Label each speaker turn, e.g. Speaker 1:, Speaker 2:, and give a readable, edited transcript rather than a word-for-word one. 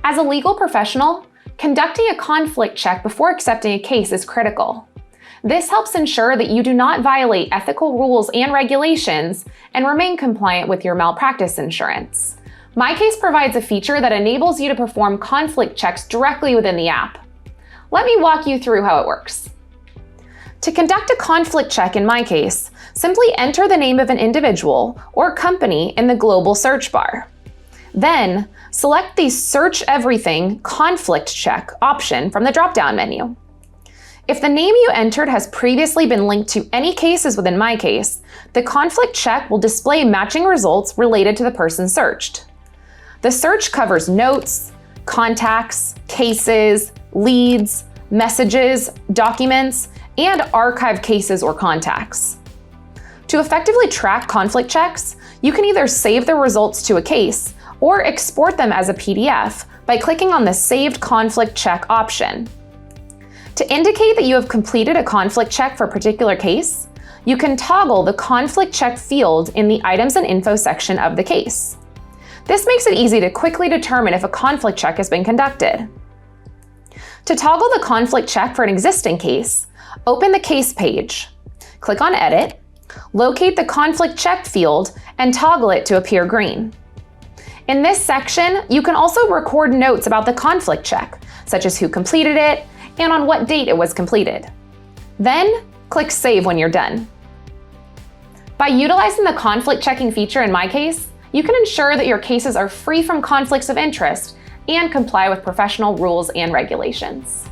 Speaker 1: As a legal professional, conducting a conflict check before accepting a case is critical. This helps ensure that you do not violate ethical rules and regulations and remain compliant with your malpractice insurance. MyCase provides a feature that enables you to perform conflict checks directly within the app. Let me walk you through how it works. To conduct a conflict check in MyCase, simply enter the name of an individual or company in the global search bar. Then, select the Search Everything Conflict Check option from the drop-down menu. If the name you entered has previously been linked to any cases within MyCase, the conflict check will display matching results related to the person searched. The search covers notes, contacts, cases, leads, messages, documents, and archive cases or contacts. To effectively track conflict checks, you can either save the results to a case or export them as a PDF by clicking on the Saved Conflict Check option. To indicate that you have completed a conflict check for a particular case, you can toggle the conflict check field in the Items and Info section of the case. This makes it easy to quickly determine if a conflict check has been conducted. To toggle the conflict check for an existing case, open the case page, click on Edit, locate the conflict check field, and toggle it to appear green. In this section, you can also record notes about the conflict check, such as who completed it and on what date it was completed. Then, click Save when you're done. By utilizing the conflict checking feature in MyCase, you can ensure that your cases are free from conflicts of interest and comply with professional rules and regulations.